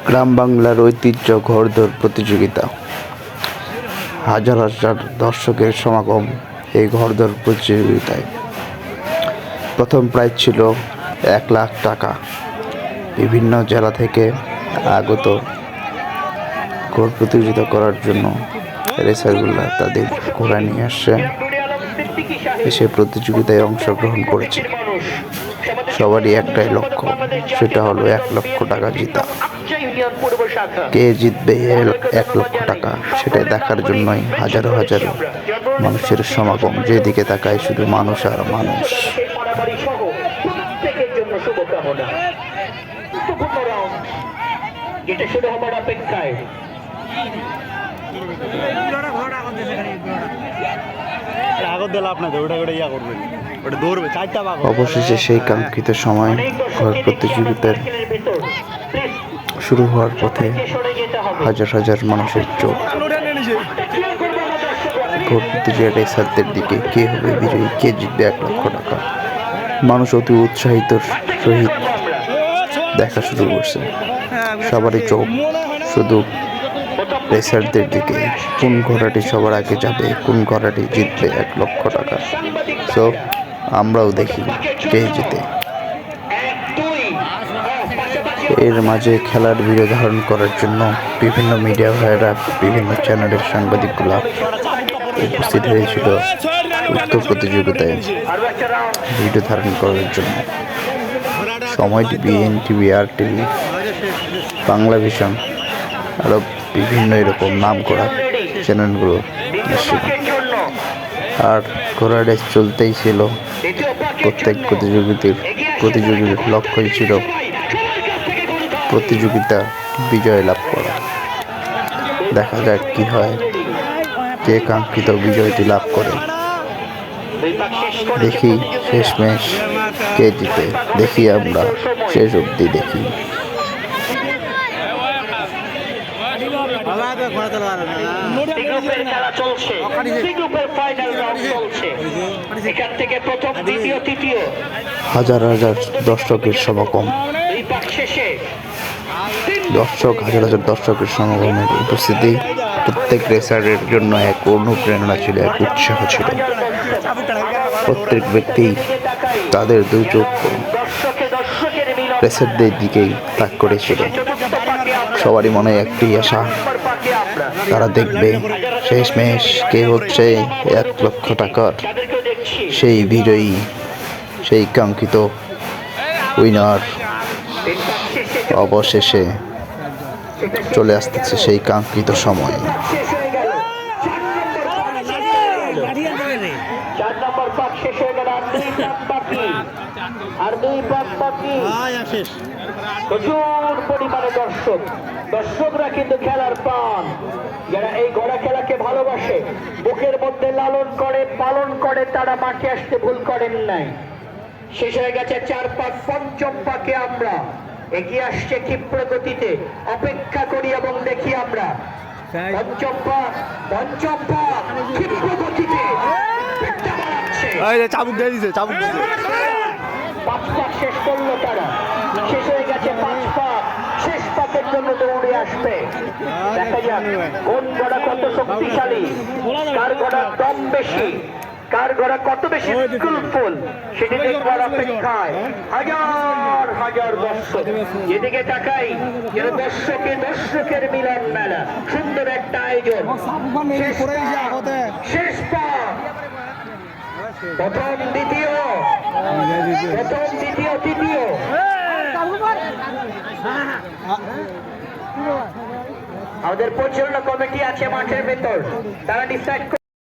গ্রাম বাংলার ঐতিহ্য ঘোড়দৌড় প্রতিযোগিতা। হাজার হাজার দর্শকের সমাগম এই ঘোড়দৌড় প্রতিযোগিতায়। প্রথম প্রাইজ ছিল 1,00,000 টাকা। বিভিন্ন জেলা থেকে আগত ঘোড় প্রতিযোগিতা করার জন্য রেসারগুলা তাদের ঘোড়া নিয়ে আসছে, এসে প্রতিযোগিতায় অংশগ্রহণ করেছে। সবারই একটাই লক্ষ্য, সেটা হলো 1,00,000 টাকা জিতা। কে জিতবে 1,00,000 টাকা, সেটাই দেখার জন্যই হাজারো হাজারো মানুষের সমাগম। যেদিকে তাকায় শুধু মানুষ আর মানুষ। অবশেষে সেই কাঙ্ক্ষিত সময় ঘোড় প্রতিযোগিতার শুরু হওয়ার পথে হাজার হাজার মানুষের চোখ ঘোড় প্রতিযোগিতার রেসারদের দিকে। কে হবে বিজয়ী, কে জিতবে 1,00,000 টাকা। মানুষ অতি উৎসাহিত সহিত দেখা শুরু করছে। সবারই চোখ শুধু রেসারদের দিকে। কোন ঘোড়াটি সবার আগে যাবে, কোন ঘোড়াটি জিতবে 1,00,000 টাকা। সো আমরাও দেখি কে জিতে। এর মাঝে খেলার ভিডিও ধারণ করার জন্য বিভিন্ন মিডিয়া ভাইয়েরা, বিভিন্ন চ্যানেলের সাংবাদিকগুলা উপস্থিত হয়েছিল উক্ত প্রতিযোগিতায় ভিডিও ধারণ করার জন্য। সময় TV, NTV, RTV, Bangla vision, আরও বিভিন্ন এরকম নাম করা চ্যানেলগুলো এসেছিল। আর ঘোড়া রেস চলতেই ছিল। প্রত্যেক প্রতিযোগীর লক্ষ্যই ছিল প্রতিযোগিতা বিজয় লাভ করা। দেখা যাক কি হয়, কে কাঙ্ক্ষিত বিজয়টি লাভ করে। দেখি শেষমেশ কে জিতে, দেখি আমরা শেষ অবধি দেখি। হাজার হাজার দর্শকের সমাগম, হাজার হাজার দর্শকের সমাগমের উপস্থিতি প্রত্যেক রেসারের জন্য এক অনুপ্রেরণা ছিল, এক উৎসাহ ছিল। প্রত্যেক ব্যক্তি তাদের দুই চোখ রেসারদের দিকেই তাক করেছিল। সবারই মনে একটি আশা, তারা দেখবে শেষমেশ কে হচ্ছে 1,00,000 টাকার সেই বিজয়ী, সেই কাঙ্ক্ষিত উইনার। অবশেষে চলে আসতেছে সেই কাঙ্ক্ষিত সময়। প্রচুর পরিমাণে দর্শকরা কিন্তু খেলার প্রাণ, যারা এই ঘোড়া খেলাকে ভালোবাসে, বুকের মধ্যে লালন করে পালন করে, তারা মাঠে আসতে ভুল করেন নাই। শেষ হয়ে গেছে 4 পাক, 5ম পাকে আমরা এগিয়ে আসছে ক্ষিপ্র গতিতে। অপেক্ষা করি এবং দেখি আমরা 5ম পাক ক্ষিপ্র গতিতে চাবুক দিয়ে দিছে, চাবুক দিছে। 5 পাক শেষ করলো তারা। শেষ হয়ে গেছে 5 পাক, শেষ পাকের জন্য দৌড়ে আসবে। দেখা যাক কোন ঘোড়া কত শক্তিশালী, কার ঘোড়ার দম বেশি, কার ঘোড়া কত বেশি স্কিলফুল, সেটি দেখবার অপেক্ষায় হাজার হাজার দর্শক। যেদিকে তাকাই যেন দর্শকের মিলন মেলা। সুন্দর একটা আয়োজন। শেষ পাক, প্রথম দ্বিতীয়, তৃতীয়। আমাদের পরিচালনা কমিটি আছে মাঠের ভেতর, তারা ডিসাইড